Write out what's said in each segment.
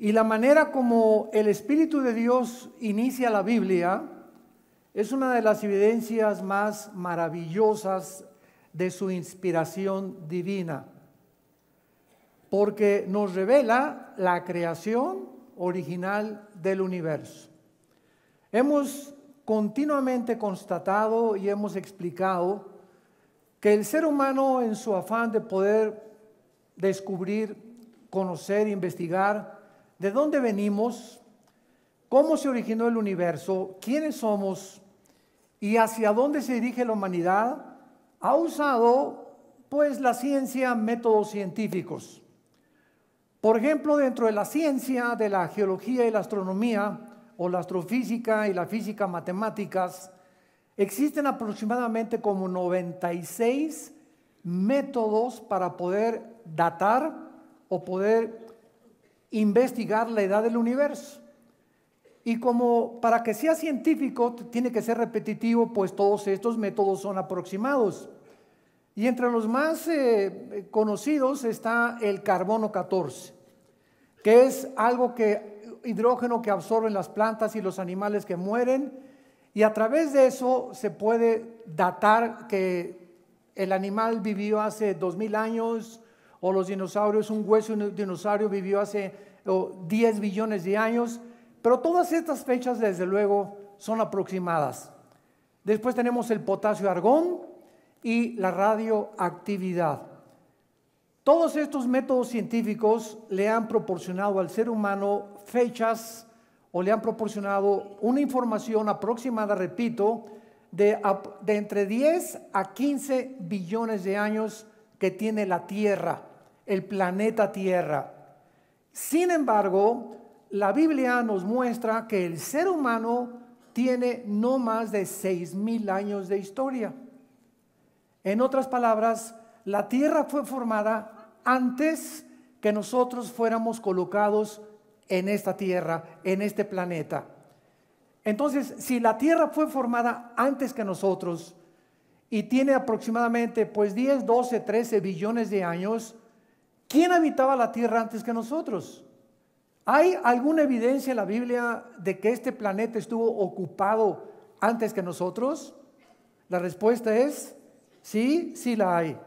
Y la manera como el Espíritu de Dios inicia la Biblia es una de las evidencias más maravillosas de su inspiración divina, porque nos revela la creación original del universo. Hemos continuamente constatado y hemos explicado que el ser humano, en su afán de poder descubrir, conocer, investigar de dónde venimos, cómo se originó el universo, quiénes somos y hacia dónde se dirige la humanidad, ha usado pues la ciencia, métodos científicos. Por ejemplo, dentro de la ciencia de la geología y la astronomía, o la astrofísica y la física matemáticas, existen aproximadamente como 96 métodos para poder datar o poder investigar la edad del universo. Y como para que sea científico tiene que ser repetitivo, pues todos estos métodos son aproximados. Y entre los más conocidos está el carbono 14, que es hidrógeno que absorben las plantas y los animales que mueren, y a través de eso se puede datar que el animal vivió hace 2000 años, o los dinosaurios, un hueso de un dinosaurio vivió hace 10 billones de años, pero todas estas fechas desde luego son aproximadas. Después tenemos el potasio-argón y la radioactividad. Todos estos métodos científicos le han proporcionado al ser humano fechas o le han proporcionado una información aproximada, repito, de entre 10 a 15 billones de años que tiene la Tierra, el planeta Tierra. Sin embargo, la Biblia nos muestra que el ser humano tiene no más de 6,000 años de historia. En otras palabras, la Tierra fue formada antes que nosotros fuéramos colocados en esta Tierra, en este planeta. Entonces, si la Tierra fue formada antes que nosotros y tiene aproximadamente pues 10, 12, 13 billones de años, ¿quién habitaba la Tierra antes que nosotros? ¿Hay alguna evidencia en la Biblia de que este planeta estuvo ocupado antes que nosotros? La respuesta es sí, sí la hay.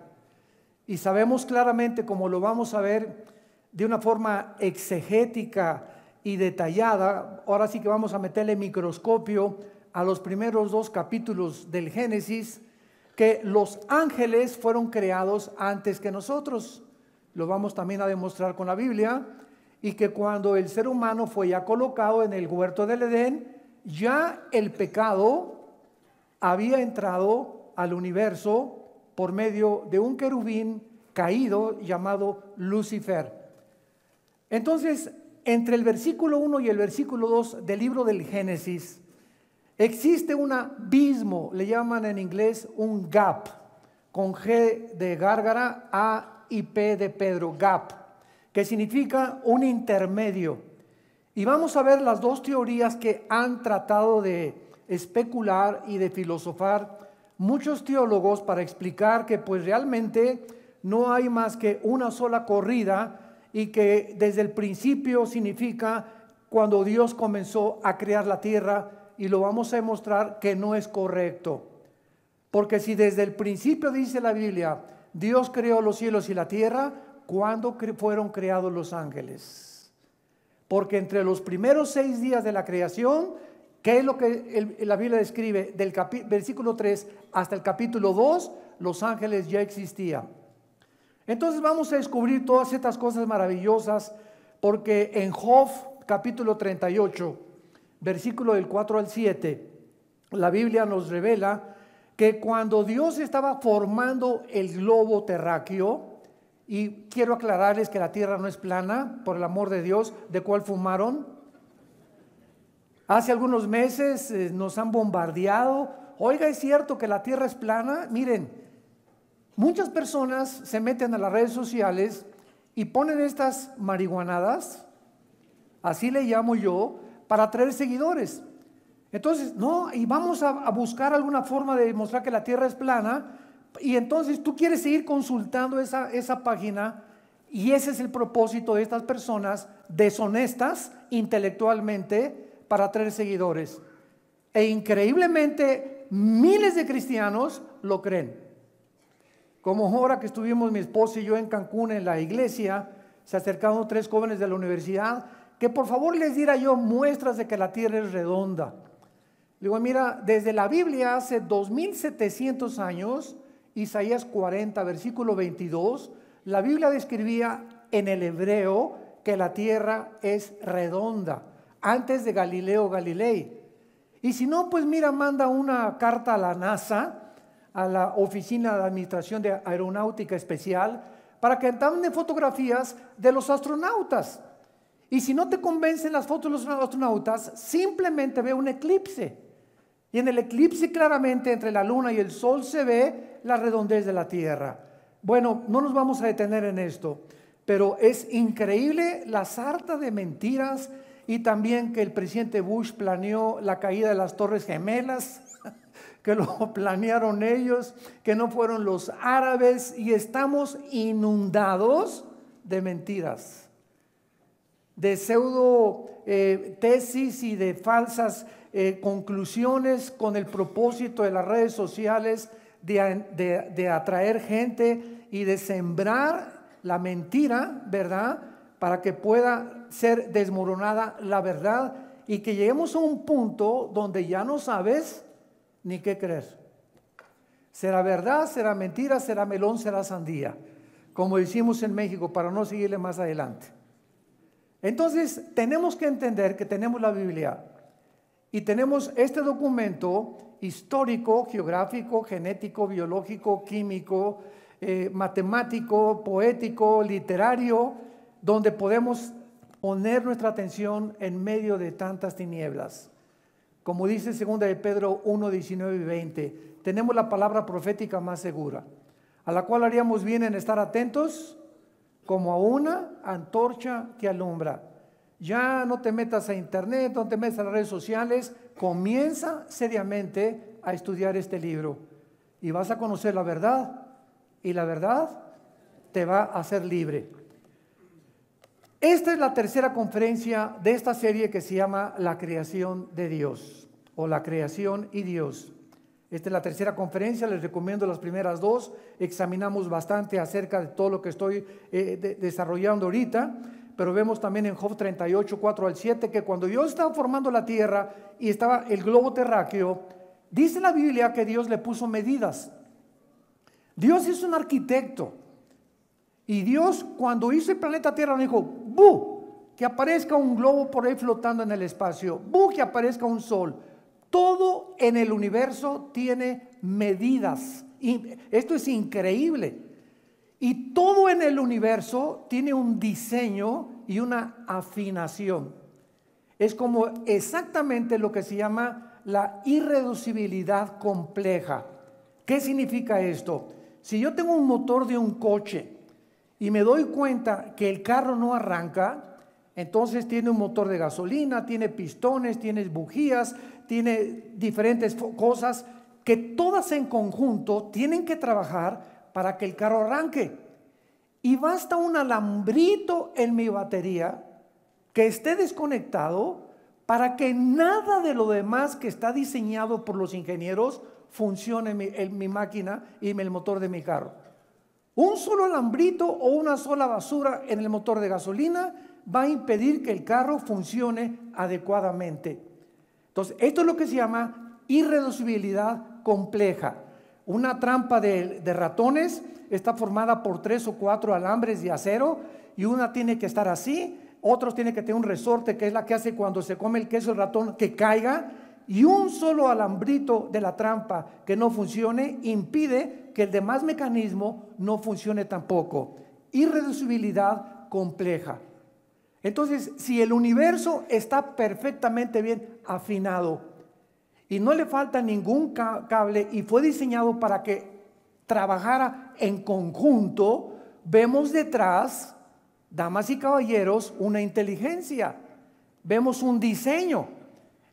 Y sabemos claramente, como lo vamos a ver de una forma exegética y detallada, ahora sí que vamos a meterle microscopio a los primeros 2 capítulos del Génesis, que los ángeles fueron creados antes que nosotros. Lo vamos también a demostrar con la Biblia. Y que cuando el ser humano fue ya colocado en el huerto del Edén, ya el pecado había entrado al universo por medio de un querubín caído llamado Lucifer. Entonces, entre el versículo 1 y el versículo 2 del libro del Génesis, existe un abismo, le llaman en inglés un gap, con G de gárgara, A y P de Pedro, gap, que significa un intermedio. Y vamos a ver las 2 teorías que han tratado de especular y de filosofar muchos teólogos para explicar que pues realmente no hay más que una sola corrida y que desde el principio significa cuando Dios comenzó a crear la tierra, y lo vamos a demostrar que no es correcto. Porque si desde el principio dice la Biblia, Dios creó los cielos y la tierra, ¿cuándo fueron creados los ángeles? Porque entre los primeros 6 días de la creación, ¿qué es lo que la Biblia describe? Del versículo 3 hasta el capítulo 2, los ángeles ya existían. Entonces vamos a descubrir todas estas cosas maravillosas, porque en Job capítulo 38, versículo del 4 al 7, la Biblia nos revela que cuando Dios estaba formando el globo terráqueo, y quiero aclararles que la tierra no es plana, por el amor de Dios, ¿de cuál fumaron? Hace algunos meses nos han bombardeado. Oiga, ¿es cierto que la tierra es plana? Miren, muchas personas se meten a las redes sociales y ponen estas marihuanadas, así le llamo yo, para atraer seguidores. Entonces, no, y vamos a buscar alguna forma de demostrar que la tierra es plana. Y entonces tú quieres seguir consultando esa página Y ese es el propósito de estas personas deshonestas intelectualmente para atraer seguidores. E increíblemente miles de cristianos lo creen. Como ahora que estuvimos mi esposa y yo en Cancún en la iglesia, se acercaron 3 jóvenes de la universidad que por favor les diera yo muestras de que la tierra es redonda. Le digo, mira, desde la Biblia hace 2700 años, Isaías 40, versículo 22, la Biblia describía en el hebreo que la tierra es redonda, antes de Galileo Galilei. Y si no, pues mira, manda una carta a la NASA, a la Oficina de Administración de Aeronáutica Especial, para que tomen fotografías de los astronautas. Y si no te convencen las fotos de los astronautas, simplemente ve un eclipse. Y en el eclipse claramente entre la luna y el sol se ve la redondez de la tierra. Bueno, no nos vamos a detener en esto, pero es increíble la sarta de mentiras y también que el presidente Bush planeó la caída de las Torres Gemelas, que lo planearon ellos, que no fueron los árabes, y estamos inundados de mentiras, de pseudo tesis y de falsas conclusiones con el propósito de las redes sociales de atraer gente y de sembrar la mentira, ¿verdad? Para que pueda ser desmoronada la verdad y que lleguemos a un punto donde ya no sabes ni qué creer. ¿Será verdad? ¿Será mentira? ¿Será melón? ¿Será sandía? Como decimos en México, para no seguirle más adelante. Entonces, tenemos que entender que tenemos la Biblia y tenemos este documento histórico, geográfico, genético, biológico, químico, matemático, poético, literario, donde podemos poner nuestra atención en medio de tantas tinieblas. Como dice 2 de Pedro 1, 19 y 20, tenemos la palabra profética más segura, a la cual haríamos bien en estar atentos como a una antorcha que alumbra. Ya no te metas a internet, no te metas a las redes sociales, comienza seriamente a estudiar este libro y vas a conocer la verdad y la verdad te va a hacer libre. Esta es la tercera conferencia de esta serie que se llama La creación de Dios o La creación y Dios. Esta es la tercera conferencia, les recomiendo las primeras 2, examinamos bastante acerca de todo lo que estoy desarrollando ahorita, pero vemos también en Job 38, 4 al 7, que cuando Dios estaba formando la tierra y estaba el globo terráqueo, dice la Biblia que Dios le puso medidas. Dios es un arquitecto y Dios cuando hizo el planeta Tierra dijo, ¡bu! Que aparezca un globo por ahí flotando en el espacio, ¡bu! Que aparezca un sol. Todo en el universo tiene medidas. Y esto es increíble. Y todo en el universo tiene un diseño y una afinación. Es como exactamente lo que se llama la irreducibilidad compleja. ¿Qué significa esto? Si yo tengo un motor de un coche y me doy cuenta que el carro no arranca, entonces tiene un motor de gasolina, tiene pistones, tiene bujías, tiene diferentes cosas que todas en conjunto tienen que trabajar para que el carro arranque. Y basta un alambrito en mi batería que esté desconectado para que nada de lo demás que está diseñado por los ingenieros funcione en mi máquina y en el motor de mi carro. Un solo alambrito o una sola basura en el motor de gasolina va a impedir que el carro funcione adecuadamente. Entonces, esto es lo que se llama irreducibilidad compleja. Una trampa de ratones está formada por 3 o 4 alambres de acero y una tiene que estar así, otros tienen que tener un resorte que es la que hace cuando se come el queso el ratón que caiga, y un solo alambrito de la trampa que no funcione impide que el demás mecanismo no funcione tampoco. Irreducibilidad compleja. Entonces, si el universo está perfectamente bien afinado y no le falta ningún cable y fue diseñado para que trabajara en conjunto, vemos detrás, damas y caballeros, una inteligencia, vemos un diseño.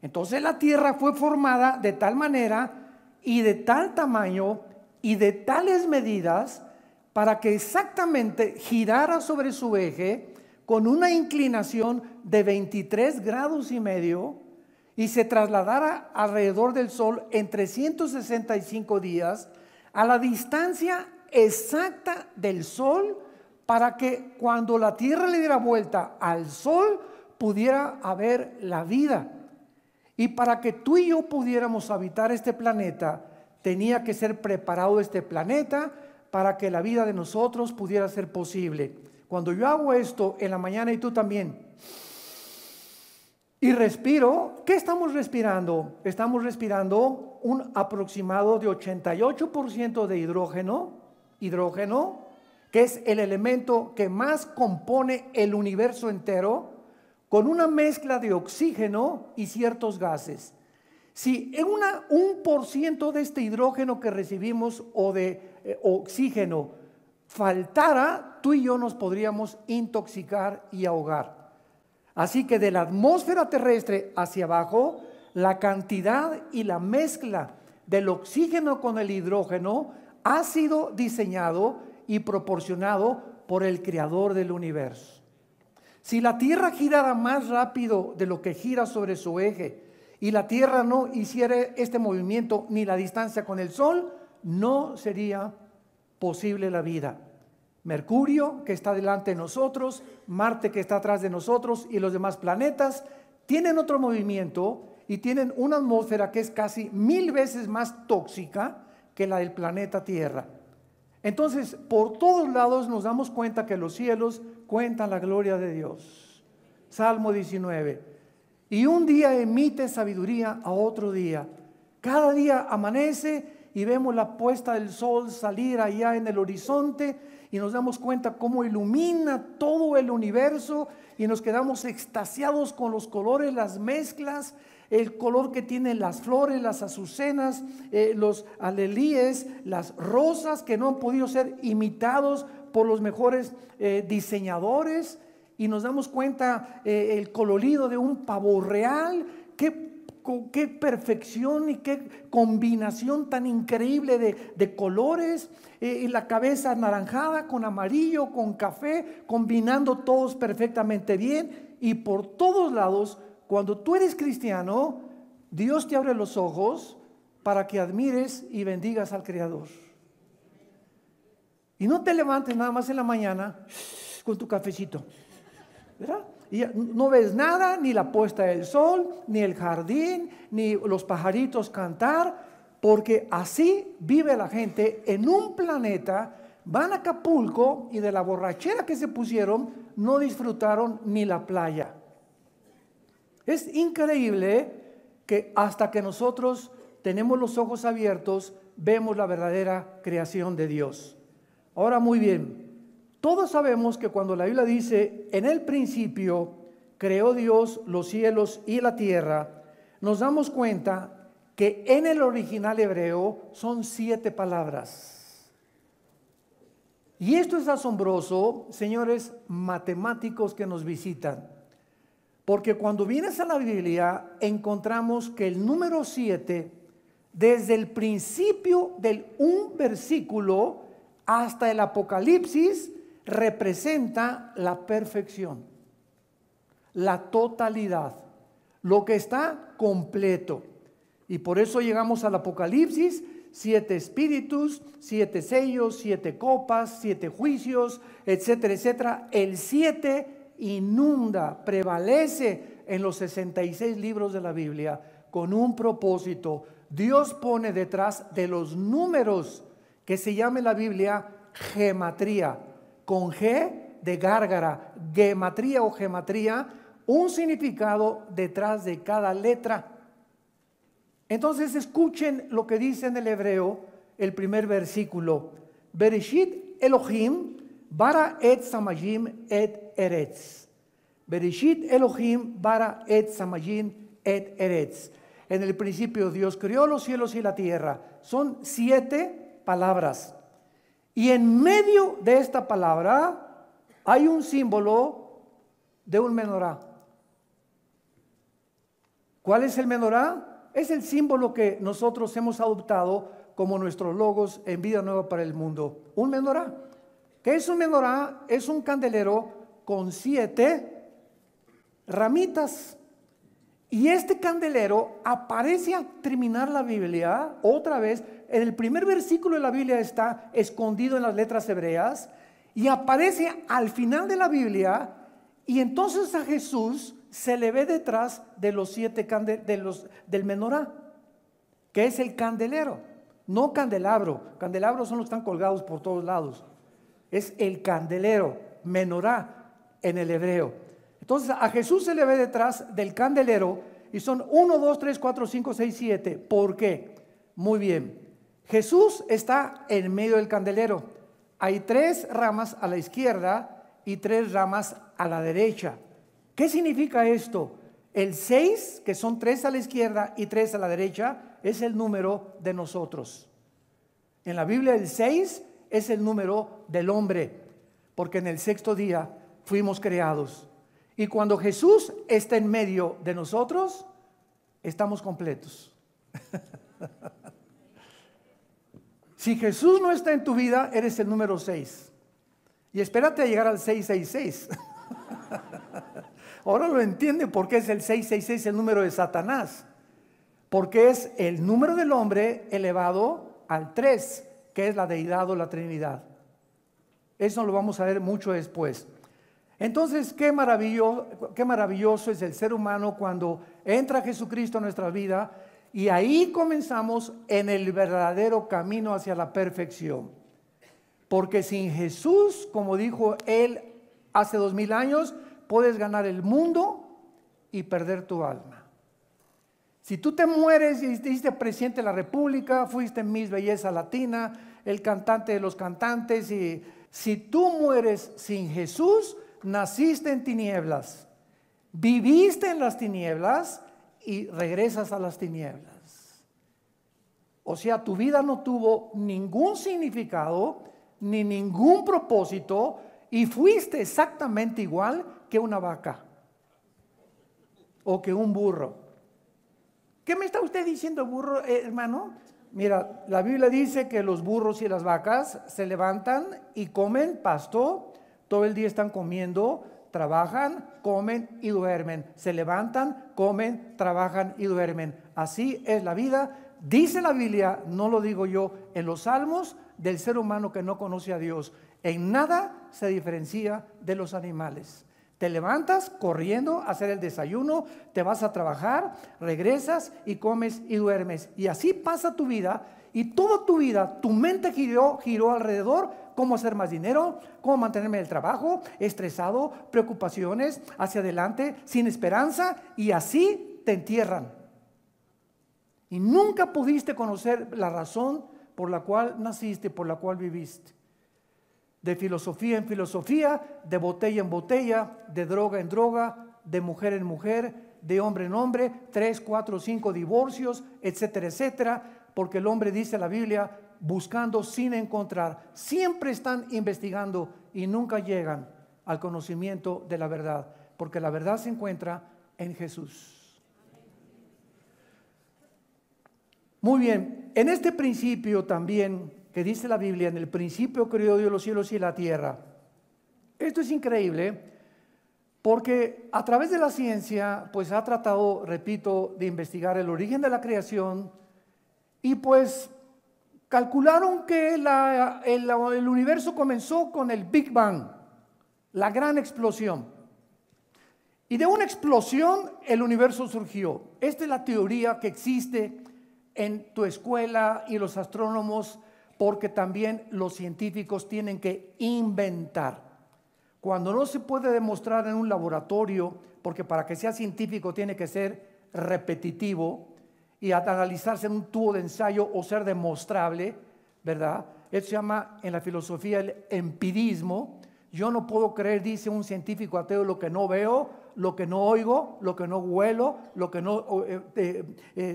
Entonces la tierra fue formada de tal manera y de tal tamaño y de tales medidas para que exactamente girara sobre su eje con una inclinación de 23 grados y medio y se trasladara alrededor del Sol en 365 días a la distancia exacta del Sol, para que cuando la Tierra le diera vuelta al Sol pudiera haber la vida. Y para que tú y yo pudiéramos habitar este planeta, tenía que ser preparado este planeta para que la vida de nosotros pudiera ser posible. Cuando yo hago esto en la mañana y tú también, y respiro, ¿qué estamos respirando? Estamos respirando un aproximado de 88% de hidrógeno, que es el elemento que más compone el universo entero, con una mezcla de oxígeno y ciertos gases. Si en 1% de este hidrógeno que recibimos o de oxígeno faltara, tú y yo nos podríamos intoxicar y ahogar. Así que de la atmósfera terrestre hacia abajo, la cantidad y la mezcla del oxígeno con el hidrógeno ha sido diseñado y proporcionado por el Creador del universo. Si la Tierra girara más rápido de lo que gira sobre su eje y la Tierra no hiciera este movimiento ni la distancia con el Sol, no sería posible la vida. Mercurio, que está delante de nosotros, Marte, que está atrás de nosotros, y los demás planetas tienen otro movimiento y tienen una atmósfera que es casi 1000 veces más tóxica que la del planeta Tierra. Entonces, por todos lados nos damos cuenta que los cielos cuentan la gloria de Dios. Salmo 19. Y un día emite sabiduría a otro día. Cada día amanece y vemos la puesta del sol salir allá en el horizonte y nos damos cuenta cómo ilumina todo el universo y nos quedamos extasiados con los colores, las mezclas, el color que tienen las flores, las azucenas, los alelíes, las rosas que no han podido ser imitados por los mejores diseñadores, y nos damos cuenta el colorido de un pavo real. Qué perfección y qué combinación tan increíble de colores, y la cabeza anaranjada con amarillo, con café, combinando todos perfectamente bien. Y por todos lados, cuando tú eres cristiano, Dios te abre los ojos para que admires y bendigas al Creador. Y no te levantes nada más en la mañana con tu cafecito, ¿verdad? Y no ves nada, ni la puesta del sol, ni el jardín, ni los pajaritos cantar, porque así vive la gente en un planeta. Van a Acapulco y de la borrachera que se pusieron no disfrutaron ni la playa. Es increíble que hasta que nosotros tenemos los ojos abiertos, vemos la verdadera creación de Dios. Ahora, muy bien. Todos sabemos que cuando la Biblia dice, en el principio creó Dios los cielos y la tierra, nos damos cuenta que en el original hebreo son 7 palabras. Y esto es asombroso, señores matemáticos que nos visitan, porque cuando vienes a la Biblia encontramos que el número 7, desde el principio del un versículo hasta el Apocalipsis, representa la perfección, la totalidad, lo que está completo. Y por eso llegamos al Apocalipsis: 7 espíritus, 7 sellos, 7 copas, 7 juicios, etcétera, etcétera. El 7 inunda, prevalece en los 66 libros de la Biblia con un propósito. Dios pone detrás de los números, que se llama en la Biblia gematría, con G de gárgara, gematría o gematría, un significado detrás de cada letra. Entonces escuchen lo que dice en el hebreo el primer versículo: Bereshit Elohim bara et samayim et eretz. Bereshit Elohim bara et samayim et eretz. En el principio Dios creó los cielos y la tierra. Son 7 palabras. Y en medio de esta palabra hay un símbolo de un menorá. ¿Cuál es el menorá? Es el símbolo que nosotros hemos adoptado como nuestros logos en Vida Nueva para el Mundo. Un menorá. ¿Qué es un menorá? Es un candelero con 7 ramitas. Y este candelero aparece al terminar la Biblia, otra vez, en el primer versículo de la Biblia está escondido en las letras hebreas, y aparece al final de la Biblia, y entonces a Jesús se le ve detrás de los 7 del menorá, que es el candelero, no candelabro. Candelabros son los que están colgados por todos lados. Es el candelero, menorá en el hebreo. Entonces a Jesús se le ve detrás del candelero y son 1, 2, 3, 4, 5, 6, 7. ¿Por qué? Muy bien. Jesús está en medio del candelero. Hay 3 ramas a la izquierda y 3 ramas a la derecha. ¿Qué significa esto? El 6, que son 3 a la izquierda y 3 a la derecha, es el número de nosotros. En la Biblia el 6 es el número del hombre, porque en el 6º día fuimos creados. Y cuando Jesús está en medio de nosotros, estamos completos. Si Jesús no está en tu vida, eres el número 6. Y espérate a llegar al 666. Ahora lo entiende por qué es el 666 el número de Satanás. Porque es el número del hombre elevado al 3, que es la deidad o la Trinidad. Eso lo vamos a ver mucho después. Entonces, qué maravilloso es el ser humano cuando entra Jesucristo a nuestra vida, y ahí comenzamos en el verdadero camino hacia la perfección. Porque sin Jesús, como dijo él hace 2000 años, puedes ganar el mundo y perder tu alma. Si tú te mueres y fuiste presidente de la República, fuiste Miss Belleza Latina, el cantante de los cantantes, y si tú mueres sin Jesús, naciste en tinieblas, viviste en las tinieblas y regresas a las tinieblas. O sea, tu vida no tuvo ningún significado ni ningún propósito y fuiste exactamente igual que una vaca o que un burro. ¿Qué me está usted diciendo, burro, hermano? Mira, la Biblia dice que los burros y las vacas se levantan y comen pasto. Todo el día están comiendo, trabajan, comen y duermen. Se levantan, comen, trabajan y duermen. Así es la vida. Dice la Biblia, no lo digo yo, en los Salmos, del ser humano que no conoce a Dios. En nada se diferencia de los animales. Te levantas corriendo a hacer el desayuno, te vas a trabajar, regresas y comes y duermes. Y así pasa tu vida, y toda tu vida, tu mente giró alrededor. Cómo hacer más dinero, cómo mantenerme en el trabajo, estresado, preocupaciones, hacia adelante, sin esperanza, y así te entierran. Y nunca pudiste conocer la razón por la cual naciste, por la cual viviste. De filosofía en filosofía, de botella en botella, de droga en droga, de mujer en mujer, de hombre en hombre, 3, 4, 5 divorcios, etcétera, etcétera, porque el hombre, dice la Biblia, buscando sin encontrar. Siempre están investigando y nunca llegan al conocimiento de la verdad, porque la verdad se encuentra en Jesús. Muy bien, en este principio también que dice la Biblia, en el principio creó Dios los cielos y la tierra. Esto es increíble porque a través de la ciencia pues ha tratado, repito, de investigar el origen de la creación, y pues calcularon que el universo comenzó con el Big Bang, la gran explosión. Y de una explosión el universo surgió. Esta es la teoría que existe en tu escuela y los astrónomos, porque también los científicos tienen que inventar. Cuando no se puede demostrar en un laboratorio, porque para que sea científico tiene que ser repetitivo y analizarse en un tubo de ensayo o ser demostrable, ¿verdad? Eso se llama en la filosofía el empirismo. Yo no puedo creer, dice un científico ateo, lo que no veo, lo que no oigo, lo que no huelo, lo que no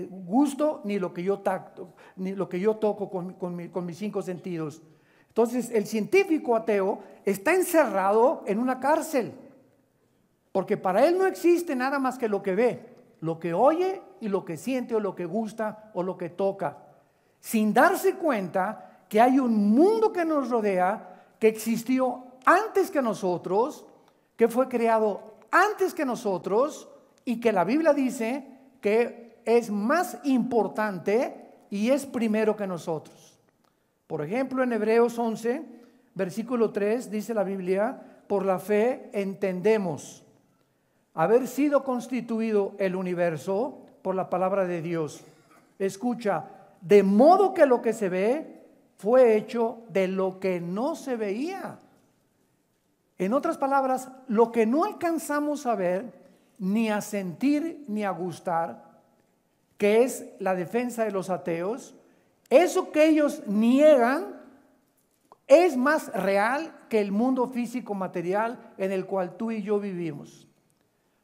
gusto, ni lo que yo tacto, ni lo que yo toco con mis 5 sentidos. Entonces el científico ateo está encerrado en una cárcel, porque para él no existe nada más que lo que ve, lo que oye y lo que siente o lo que gusta o lo que toca, sin darse cuenta que hay un mundo que nos rodea que existió antes que nosotros, que fue creado antes que nosotros y que la Biblia dice que es más importante y es primero que nosotros. Por ejemplo, en Hebreos 11, versículo 3, dice la Biblia: por la fe entendemos haber sido constituido el universo por la palabra de Dios. Escucha, de modo que lo que se ve fue hecho de lo que no se veía. En otras palabras, lo que no alcanzamos a ver, ni a sentir, ni a gustar, que es la defensa de los ateos, eso que ellos niegan es más real que el mundo físico material en el cual tú y yo vivimos.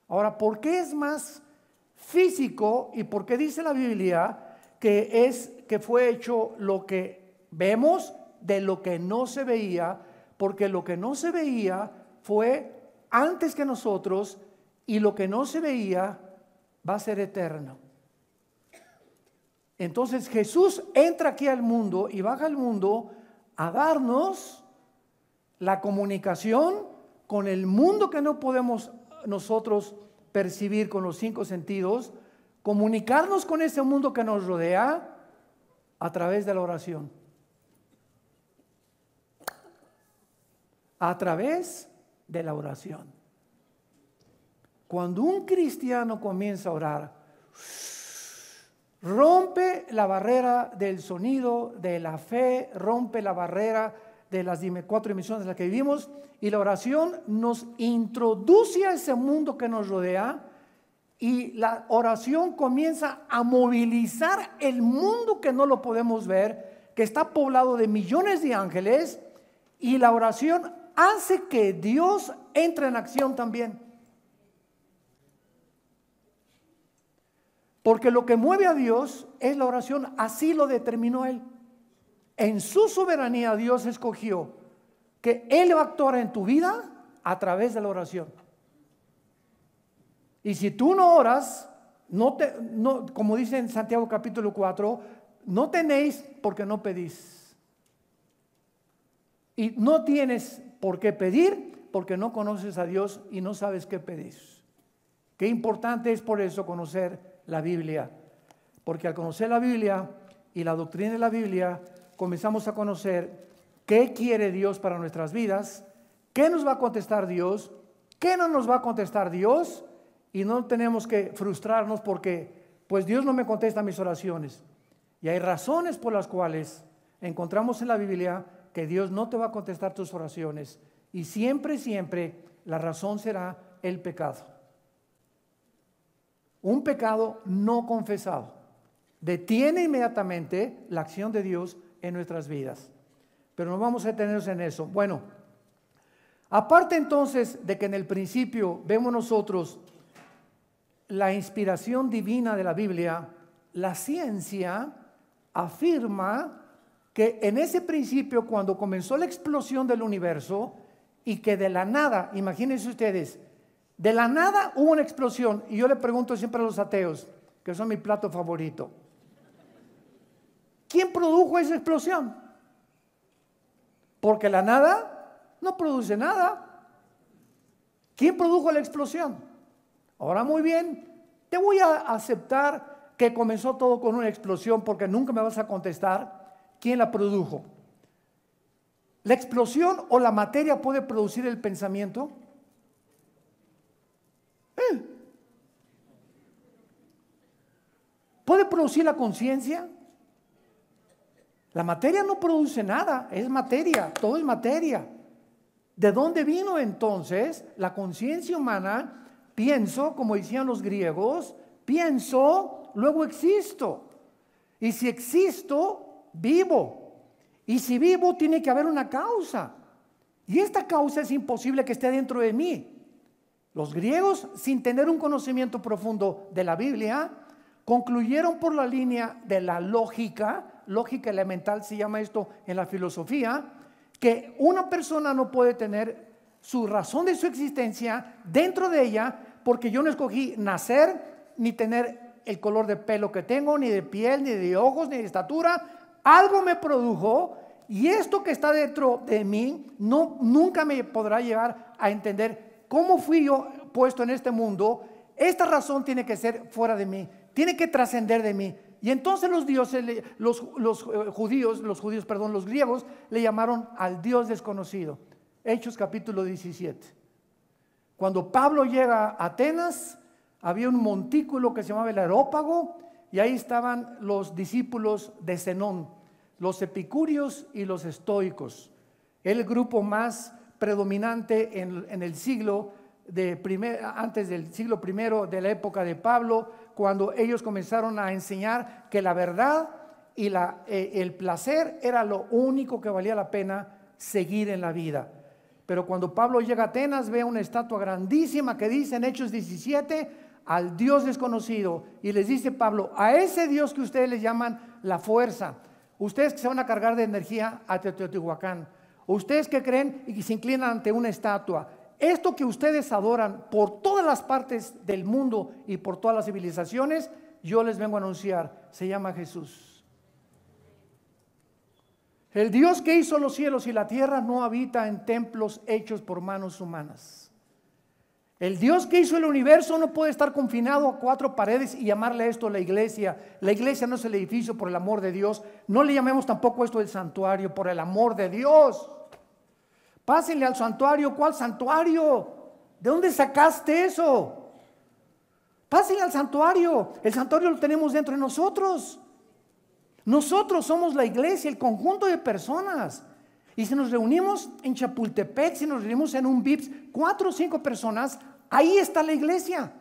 Ahora, ¿por qué es más físico y por qué dice la Biblia que fue hecho lo que vemos de lo que no se veía? Porque lo que no se veía fue antes que nosotros y lo que no se veía va a ser eterno. Entonces Jesús entra aquí al mundo y baja al mundo a darnos la comunicación con el mundo que no podemos nosotros percibir con los 5 sentidos, comunicarnos con ese mundo que nos rodea a través de la oración. A través de la oración. Cuando un cristiano comienza a orar, rompe la barrera del sonido, de la fe, rompe la barrera de las 4 dimensiones en las que vivimos, y la oración nos introduce a ese mundo que nos rodea, y la oración comienza a movilizar el mundo que no lo podemos ver, que está poblado de millones de ángeles, y la oración hace que Dios entre en acción también. Porque lo que mueve a Dios es la oración, así lo determinó Él. En su soberanía Dios escogió que Él va a actuar en tu vida a través de la oración. Y si tú no oras, como dice en Santiago capítulo 4, no tenéis porque no pedís. Y no tienes por qué pedir porque no conoces a Dios y no sabes qué pedís. Qué importante es por eso conocer la Biblia, porque al conocer la Biblia y la doctrina de la Biblia, comenzamos a conocer qué quiere Dios para nuestras vidas, qué nos va a contestar Dios, qué no nos va a contestar Dios, y no tenemos que frustrarnos porque pues Dios no me contesta mis oraciones. Y hay razones por las cuales encontramos en la Biblia que Dios no te va a contestar tus oraciones, y siempre, siempre la razón será el pecado. Un pecado no confesado detiene inmediatamente la acción de Dios en nuestras vidas. Pero no vamos a detenernos en eso. Bueno, aparte entonces de que en el principio vemos nosotros la inspiración divina de la Biblia, la ciencia afirma que en ese principio, cuando comenzó la explosión del universo, y que de la nada, imagínense ustedes, de la nada hubo una explosión. Y yo le pregunto siempre a los ateos, que son mi plato favorito, ¿quién produjo esa explosión? Porque la nada no produce nada. ¿Quién produjo la explosión? Ahora muy bien, te voy a aceptar que comenzó todo con una explosión, porque nunca me vas a contestar quién la produjo. ¿La explosión o la materia puede producir el pensamiento? ¿Puede producir la conciencia? La materia no produce nada, es materia, todo es materia. ¿De dónde vino entonces la conciencia humana? Pienso, como decían los griegos, pienso, luego existo. Y si existo, vivo. Y si vivo, tiene que haber una causa. Y esta causa es imposible que esté dentro de mí. Los griegos, sin tener un conocimiento profundo de la Biblia, concluyeron por la línea de la lógica elemental, se llama esto en la filosofía, que una persona no puede tener su razón de su existencia dentro de ella, porque yo no escogí nacer, ni tener el color de pelo que tengo, ni de piel, ni de ojos, ni de estatura. Algo me produjo Y esto que está dentro de mí nunca me podrá llevar a entender cómo fui yo puesto en este mundo. Esta razón tiene que ser fuera de mí, tiene que trascender de mí. Y entonces los griegos le llamaron al Dios desconocido. Hechos capítulo 17. Cuando Pablo llega a Atenas, había un montículo que se llamaba el Areópago, y ahí estaban los discípulos de Zenón, los epicúreos y los estoicos, el grupo más predominante en el siglo antes del siglo I de la época de Pablo, cuando ellos comenzaron a enseñar que la verdad y el placer era lo único que valía la pena seguir en la vida. Pero cuando Pablo llega a Atenas, ve una estatua grandísima que dice en Hechos 17, al Dios desconocido, y les dice Pablo, a ese Dios que ustedes le llaman la fuerza, ustedes que se van a cargar de energía a Teotihuacán, ustedes que creen y que se inclinan ante una estatua, esto que ustedes adoran por todas las partes del mundo y por todas las civilizaciones, yo les vengo a anunciar, se llama Jesús. El Dios que hizo los cielos y la tierra no habita en templos hechos por manos humanas. El Dios que hizo el universo no puede estar confinado a 4 paredes y llamarle a esto la iglesia. La iglesia no es el edificio, por el amor de Dios. No le llamemos tampoco esto el santuario, por el amor de Dios. Pásenle al santuario. ¿Cuál santuario? ¿De dónde sacaste eso? Pásenle al santuario. El santuario lo tenemos dentro de nosotros. Nosotros somos la iglesia, el conjunto de personas. Y si nos reunimos en Chapultepec, si nos reunimos en un VIPS, 4 o 5 personas, ahí está la iglesia.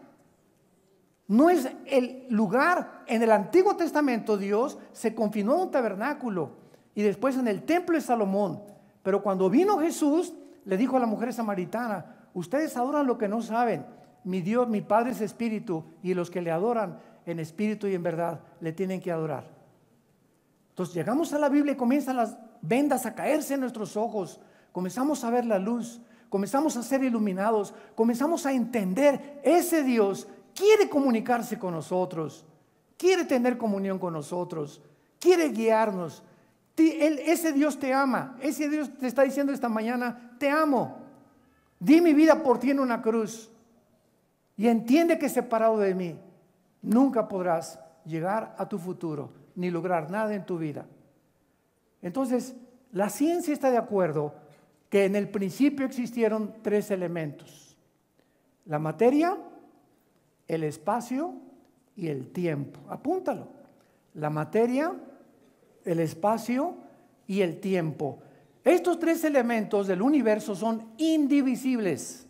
No es el lugar. En el Antiguo Testamento Dios se confinó en un tabernáculo y después en el templo de Salomón. Pero cuando vino Jesús, le dijo a la mujer samaritana, ustedes adoran lo que no saben. Mi Dios, mi Padre es espíritu, y los que le adoran en espíritu y en verdad le tienen que adorar. Entonces llegamos a la Biblia y comienzan las vendas a caerse en nuestros ojos. Comenzamos a ver la luz, comenzamos a ser iluminados, comenzamos a entender, ese Dios quiere comunicarse con nosotros, quiere tener comunión con nosotros, quiere guiarnos. Ese Dios te ama, ese Dios te está diciendo esta mañana, te amo, di mi vida por ti en una cruz, y entiende que separado de mí nunca podrás llegar a tu futuro ni lograr nada en tu vida. Entonces, la ciencia está de acuerdo que en el principio existieron 3 elementos: la materia, el espacio y el tiempo. Apúntalo: la materia, el espacio y el tiempo. Estos 3 elementos del universo son indivisibles.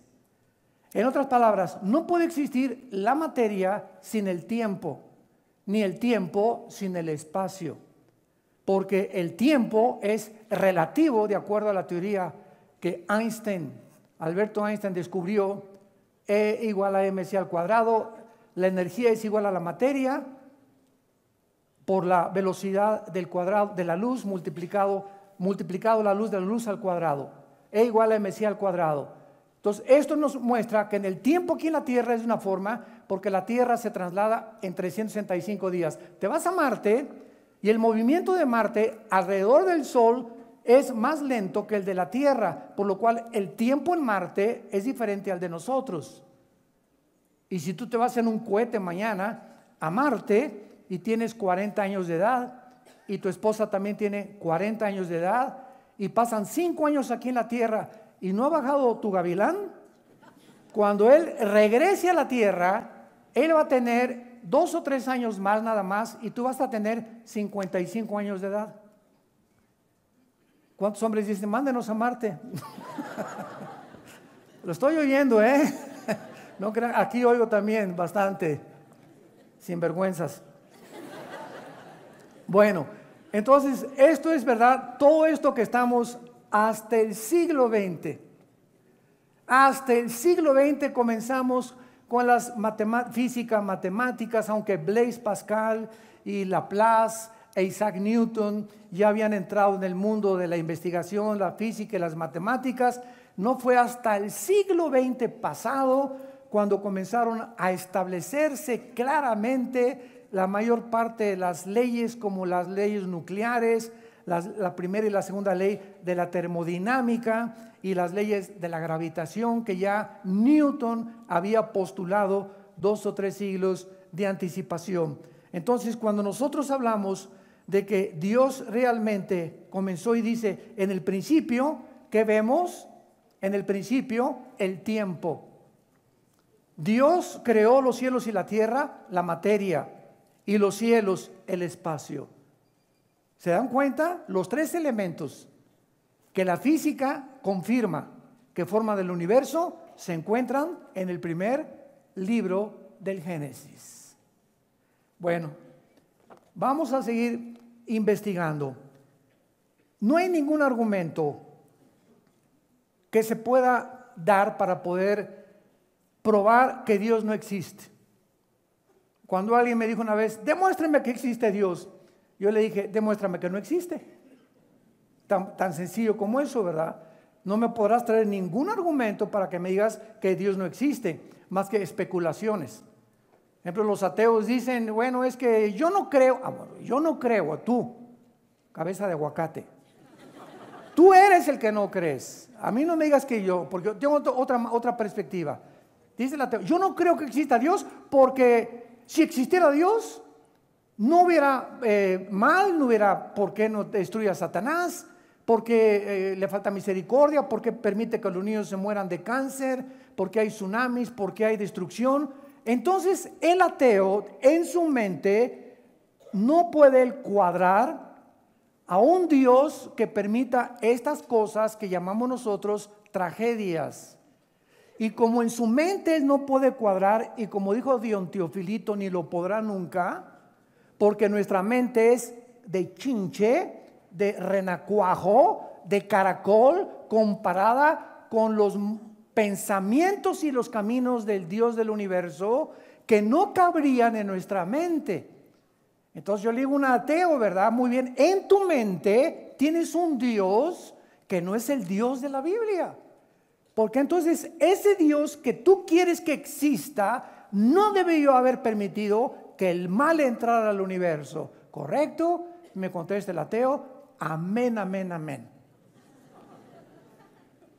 En otras palabras, no puede existir la materia sin el tiempo, ni el tiempo sin el espacio, porque el tiempo es relativo de acuerdo a la teoría que Alberto Einstein descubrió. E igual a mc al cuadrado. La energía es igual a la materia por la velocidad del cuadrado de la luz multiplicado la luz de la luz al cuadrado. E igual a mc al cuadrado. Entonces esto nos muestra que en el tiempo aquí en la Tierra es de una forma, porque la Tierra se traslada en 365 días. Te vas a Marte y el movimiento de Marte alrededor del Sol es más lento que el de la Tierra, por lo cual el tiempo en Marte es diferente al de nosotros. Y si tú te vas en un cohete mañana a Marte y tienes 40 años de edad y tu esposa también tiene 40 años de edad y pasan 5 años aquí en la Tierra y no ha bajado tu gavilán, cuando él regrese a la Tierra, él va a tener 2 o 3 años más nada más y tú vas a tener 55 años de edad. ¿Cuántos hombres dicen, mándenos a Marte? Lo estoy oyendo, ¿eh? No crean, aquí oigo también bastante sinvergüenzas. Bueno, entonces esto es verdad, todo esto que estamos hasta el siglo XX. Hasta el siglo XX comenzamos con las físicas matemáticas, aunque Blaise Pascal y Laplace e Isaac Newton ya habían entrado en el mundo de la investigación, la física y las matemáticas. No fue hasta el siglo XX pasado cuando comenzaron a establecerse claramente la mayor parte de las leyes, como las leyes nucleares, la primera y la segunda ley de la termodinámica y las leyes de la gravitación que ya Newton había postulado 2 o 3 siglos de anticipación. Entonces, cuando nosotros hablamos de que Dios realmente comenzó y dice, en el principio, ¿qué vemos? En el principio, el tiempo. Dios creó los cielos y la tierra, la materia, y los cielos, el espacio. ¿Se dan cuenta? Los 3 elementos que la física confirma que forman el universo se encuentran en el primer libro del Génesis. Bueno, vamos a seguir investigando. No hay ningún argumento que se pueda dar para poder probar que Dios no existe. Cuando alguien me dijo una vez, demuéstrame que existe Dios, yo le dije, demuéstrame que no existe. Tan sencillo como eso, ¿verdad? No me podrás traer ningún argumento para que me digas que Dios no existe, más que especulaciones. Por ejemplo, los ateos dicen, bueno, es que yo no creo, bueno, yo no creo, tú, cabeza de aguacate. Tú eres el que no crees. A mí no me digas que yo, porque yo tengo otra perspectiva. Dice el ateo, yo no creo que exista Dios porque si existiera Dios, no hubiera mal, no hubiera por qué no destruye a Satanás, porque le falta misericordia, porque permite que los niños se mueran de cáncer, porque hay tsunamis, porque hay destrucción. Entonces el ateo en su mente no puede cuadrar a un Dios que permita estas cosas que llamamos nosotros tragedias. Y como en su mente él no puede cuadrar, y como dijo Dion Teofilito, ni lo podrá nunca, porque nuestra mente es de chinche, de renacuajo, de caracol, comparada con los pensamientos y los caminos del Dios del universo, que no cabrían en nuestra mente. Entonces yo le digo a un ateo, ¿verdad? Muy bien, en tu mente tienes un Dios que no es el Dios de la Biblia. Porque entonces ese Dios que tú quieres que exista no debió haber permitido que el mal entrara al universo. ¿Correcto? Me contesta el ateo, amén, amén, amén.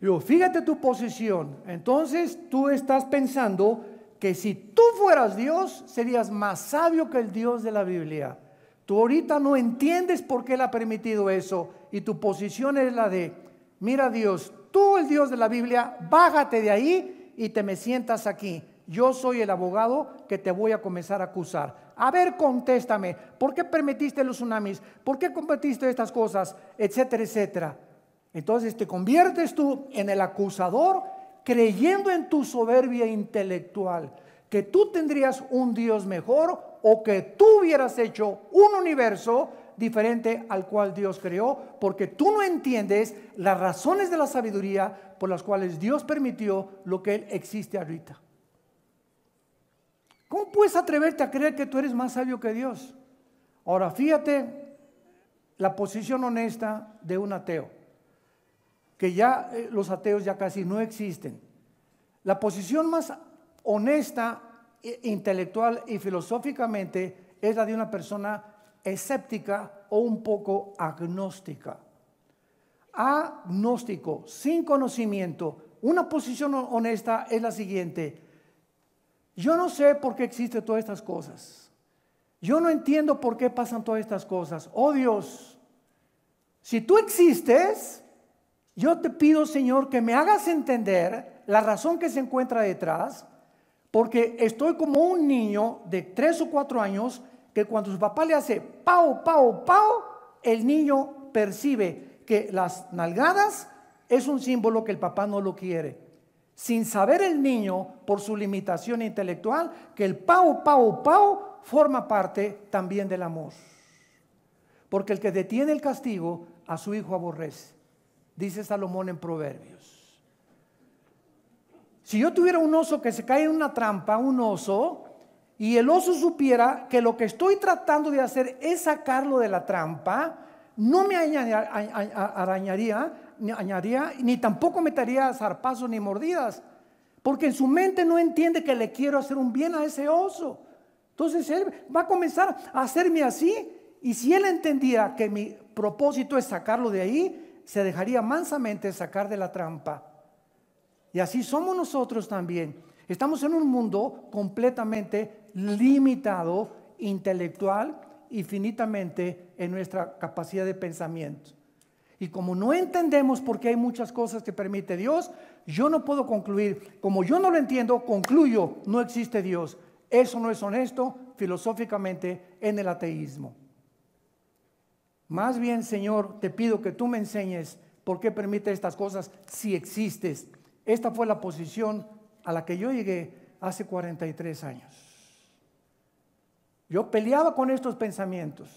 Yo, fíjate tu posición. Entonces tú estás pensando que si tú fueras Dios, serías más sabio que el Dios de la Biblia. Tú ahorita no entiendes por qué Él ha permitido eso, y tu posición es la de, mira Dios, tú el Dios de la Biblia, bájate de ahí y te me sientas aquí. Yo soy el abogado que te voy a comenzar a acusar. A ver, contéstame, ¿por qué permitiste los tsunamis? ¿Por qué permitiste estas cosas? Etcétera, etcétera. Entonces te conviertes tú en el acusador, creyendo en tu soberbia intelectual, que tú tendrías un Dios mejor o que tú hubieras hecho un universo diferente al cual Dios creó, porque tú no entiendes las razones de la sabiduría por las cuales Dios permitió lo que existe ahorita. ¿Cómo puedes atreverte a creer que tú eres más sabio que Dios? Ahora fíjate la posición honesta de un ateo, que ya los ateos ya casi no existen. La posición más honesta, intelectual y filosóficamente es la de una persona escéptica o un poco agnóstica. Agnóstico, sin conocimiento. Una posición honesta es la siguiente: yo no sé por qué existen todas estas cosas. Yo no entiendo por qué pasan todas estas cosas. Oh Dios, si tú existes, yo te pido, Señor, que me hagas entender la razón que se encuentra detrás, porque estoy como un niño de 3 o 4 años que cuando su papá le hace pau, pau, pau, el niño percibe que las nalgadas es un símbolo que el papá no lo quiere, sin saber el niño, por su limitación intelectual, que el pau, pau, pau forma parte también del amor. Porque el que detiene el castigo a su hijo aborrece, dice Salomón en Proverbios. Si yo tuviera un oso que se cae en una trampa, un oso, y el oso supiera que lo que estoy tratando de hacer es sacarlo de la trampa, no me arañaría, ni tampoco me daría zarpazos ni mordidas, porque en su mente no entiende que le quiero hacer un bien a ese oso. Entonces él va a comenzar a hacerme así, Y si él entendía que mi propósito es sacarlo de ahí, se dejaría mansamente sacar de la trampa. Y así somos nosotros también. Estamos en un mundo completamente limitado, intelectual y finitamente en nuestra capacidad de pensamiento. Y como no entendemos por qué hay muchas cosas que permite Dios, yo no puedo concluir. Como yo no lo entiendo, concluyo, no existe Dios. Eso no es honesto filosóficamente en el ateísmo. Más bien, Señor, te pido que tú me enseñes por qué permite estas cosas si existes. Esta fue la posición a la que yo llegué hace 43 años. Yo peleaba con estos pensamientos.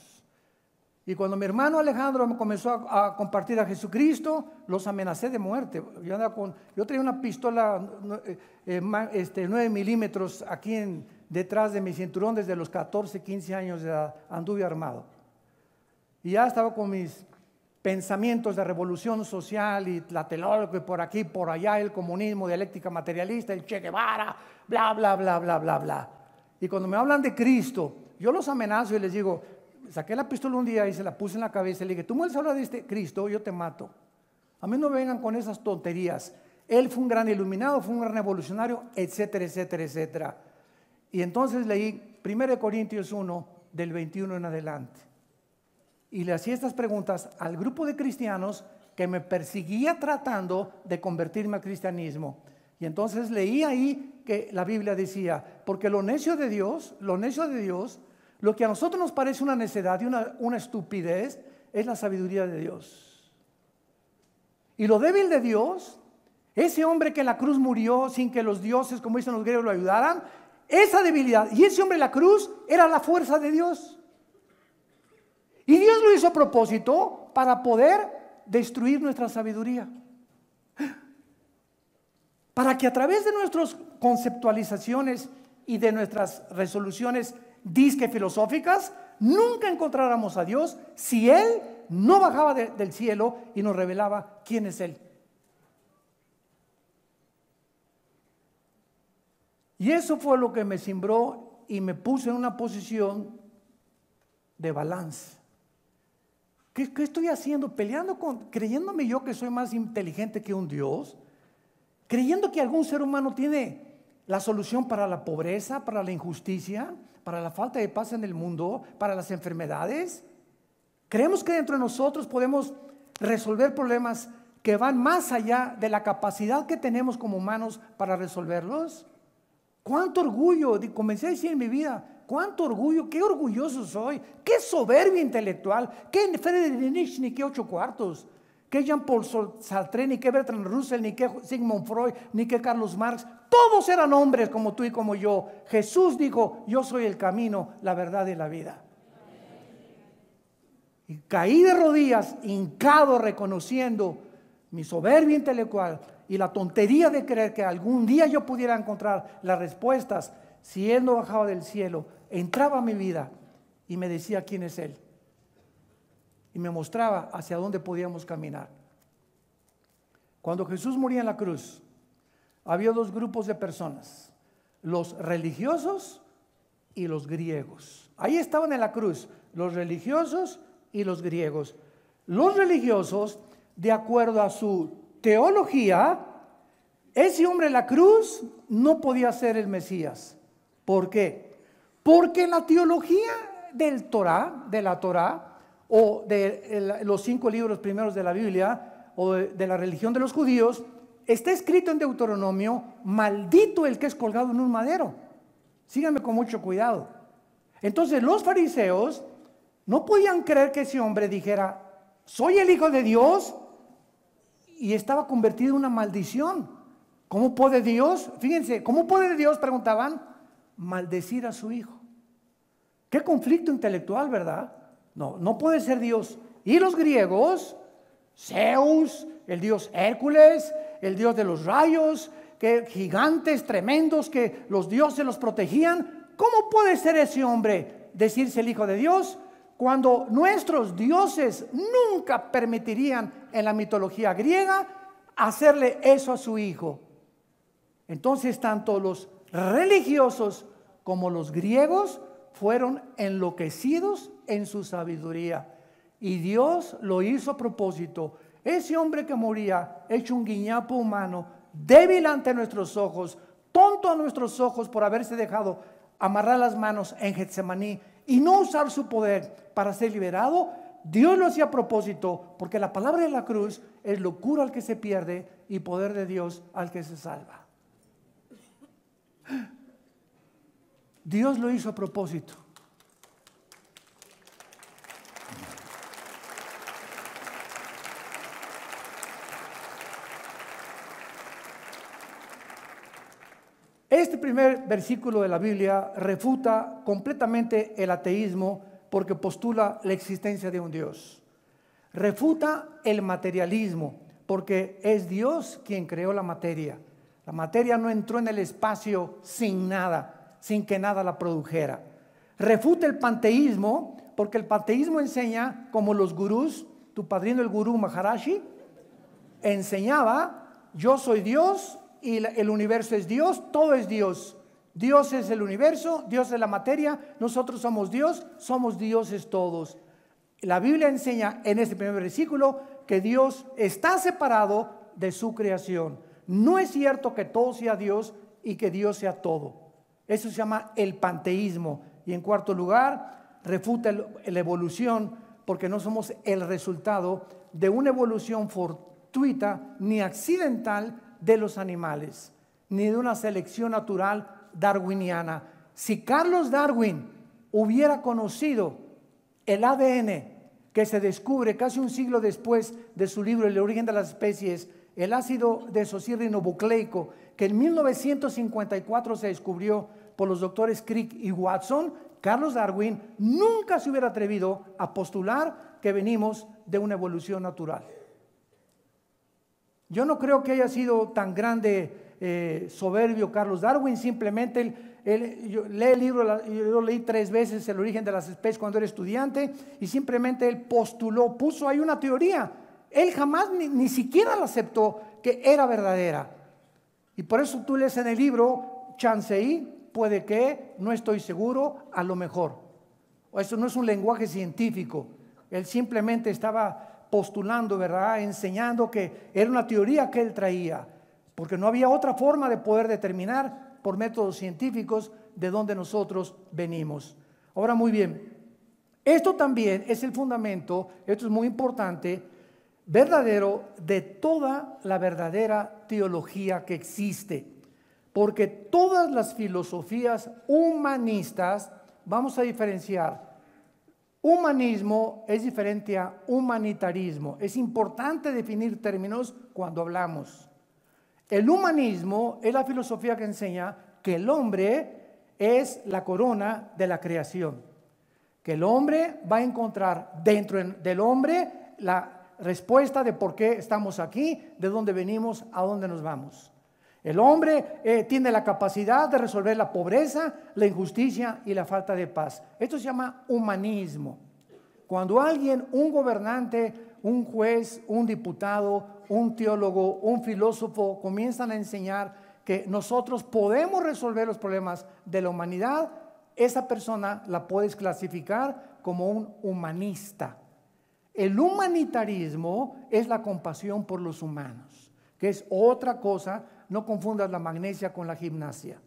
Y cuando mi hermano Alejandro me comenzó a compartir a Jesucristo, los amenacé de muerte. Yo traía una pistola 9 milímetros aquí detrás de mi cinturón desde los 14, 15 años de edad. Anduve armado. Y ya estaba con mis pensamientos de revolución social y Tlatelolco y por aquí, por allá, el comunismo, dialéctica materialista, el Che Guevara, bla, bla, bla, bla, bla, bla. Y cuando me hablan de Cristo, yo los amenazo y les digo, saqué la pistola un día y se la puse en la cabeza y le dije, tú me vas a hablar de este Cristo, yo te mato. A mí no me vengan con esas tonterías. Él fue un gran iluminado, fue un gran revolucionario, etcétera, etcétera, etcétera. Y entonces leí 1 Corintios 1, del 21 en adelante. Y le hacía estas preguntas al grupo de cristianos que me perseguía tratando de convertirme al cristianismo. Y entonces leí ahí que la Biblia decía, porque lo necio de Dios, lo que a nosotros nos parece una necedad y una estupidez, es la sabiduría de Dios. Y lo débil de Dios, ese hombre que en la cruz murió sin que los dioses, como dicen los griegos, lo ayudaran, esa debilidad, y ese hombre en la cruz era la fuerza de Dios. Y Dios lo hizo a propósito para poder destruir nuestra sabiduría. Para que a través de nuestras conceptualizaciones y de nuestras resoluciones disque filosóficas, nunca encontráramos a Dios si Él no bajaba del cielo y nos revelaba quién es Él. Y eso fue lo que me cimbró y me puso en una posición de balance. ¿Qué estoy haciendo? Creyéndome yo que soy más inteligente que un Dios, creyendo que algún ser humano tiene la solución para la pobreza, para la injusticia, para la falta de paz en el mundo, para las enfermedades. Creemos que dentro de nosotros podemos resolver problemas que van más allá de la capacidad que tenemos como humanos para resolverlos. ¡Cuánto orgullo! Comencé a decir en mi vida, ¡cuánto orgullo! ¡Qué orgulloso soy! ¡Qué soberbia intelectual! ¡Qué Friedrich Nietzsche, ni qué 8 cuartos! ¡Qué Jean-Paul Sartre, ni qué Bertrand Russell, ni qué Sigmund Freud, ni qué Carlos Marx! Todos eran hombres como tú y como yo. Jesús dijo, yo soy el camino, la verdad y la vida. Y caí de rodillas, hincado, reconociendo mi soberbia intelectual y la tontería de creer que algún día yo pudiera encontrar las respuestas. Si Él no bajaba del cielo, entraba a mi vida y me decía quién es Él. Y me mostraba hacia dónde podíamos caminar. Cuando Jesús moría en la cruz, había 2 grupos de personas, los religiosos y los griegos. Ahí estaban en la cruz, los religiosos y los griegos. Los religiosos, de acuerdo a su teología, ese hombre en la cruz no podía ser el Mesías. ¿Por qué? Porque en la teología de la Torá, o de los 5 libros primeros de la Biblia, o de la religión de los judíos, está escrito en Deuteronomio, maldito el que es colgado en un madero. Síganme con mucho cuidado. Entonces los fariseos no podían creer que ese hombre dijera, soy el Hijo de Dios, y estaba convertido en una maldición. ¿Cómo puede Dios? Fíjense, ¿cómo puede Dios? Preguntaban, maldecir a su Hijo. Qué conflicto intelectual, ¿verdad? No puede ser Dios. Y los griegos, Zeus, el dios Hércules, el dios de los rayos, que gigantes tremendos que los dioses los protegían. ¿Cómo puede ser ese hombre decirse el Hijo de Dios cuando nuestros dioses nunca permitirían en la mitología griega hacerle eso a su hijo? Entonces tanto los religiosos como los griegos fueron enloquecidos en su sabiduría. Y Dios lo hizo a propósito. Ese hombre que moría, hecho un guiñapo humano, débil ante nuestros ojos, tonto a nuestros ojos por haberse dejado amarrar las manos en Getsemaní y no usar su poder para ser liberado, Dios lo hacía a propósito, porque la palabra de la cruz es locura al que se pierde y poder de Dios al que se salva. Dios lo hizo a propósito. Este primer versículo de la Biblia refuta completamente el ateísmo porque postula la existencia de un Dios. Refuta el materialismo porque es Dios quien creó la materia. La materia no entró en el espacio sin nada, sin que nada la produjera. Refuta el panteísmo porque el panteísmo enseña como los gurús, tu padrino el gurú Maharaji, enseñaba, yo soy Dios y el universo es Dios, todo es Dios. Dios es el universo, Dios es la materia, nosotros somos Dios, somos dioses todos. La Biblia enseña en este primer versículo que Dios está separado de su creación. No es cierto que todo sea Dios y que Dios sea todo. Eso se llama el panteísmo. Y en cuarto lugar, refuta la evolución porque no somos el resultado de una evolución fortuita ni accidental de los animales, ni de una selección natural darwiniana. Si Carlos Darwin hubiera conocido el ADN que se descubre casi un siglo después de su libro El origen de las especies, el ácido desoxirribonucleico, que en 1954 se descubrió por los doctores Crick y Watson, Carlos Darwin nunca se hubiera atrevido a postular que venimos de una evolución natural. Yo no creo que haya sido tan grande soberbio Carlos Darwin, simplemente yo leí el libro, yo lo leí 3 veces, El origen de las especies, cuando era estudiante, y simplemente él postuló, puso ahí una teoría. Él jamás ni siquiera la aceptó que era verdadera. Y por eso tú lees en el libro, chancei, puede que, no estoy seguro, a lo mejor. Eso no es un lenguaje científico. Él simplemente estaba postulando, ¿verdad? Enseñando que era una teoría que él traía, porque no había otra forma de poder determinar por métodos científicos de dónde nosotros venimos. Ahora, muy bien, esto también es el fundamento, esto es muy importante, verdadero de toda la verdadera teología que existe, porque todas las filosofías humanistas, vamos a diferenciar. Humanismo es diferente a humanitarismo. Es importante definir términos cuando hablamos. El humanismo es la filosofía que enseña que el hombre es la corona de la creación. Que el hombre va a encontrar dentro del hombre la respuesta de por qué estamos aquí, de dónde venimos, a dónde nos vamos. El hombre tiene la capacidad de resolver la pobreza, la injusticia y la falta de paz. Esto se llama humanismo. Cuando alguien, un gobernante, un juez, un diputado, un teólogo, un filósofo comienzan a enseñar que nosotros podemos resolver los problemas de la humanidad, esa persona la puedes clasificar como un humanista. El humanitarismo es la compasión por los humanos, que es otra cosa. No confundas la magnesia con la gimnasia.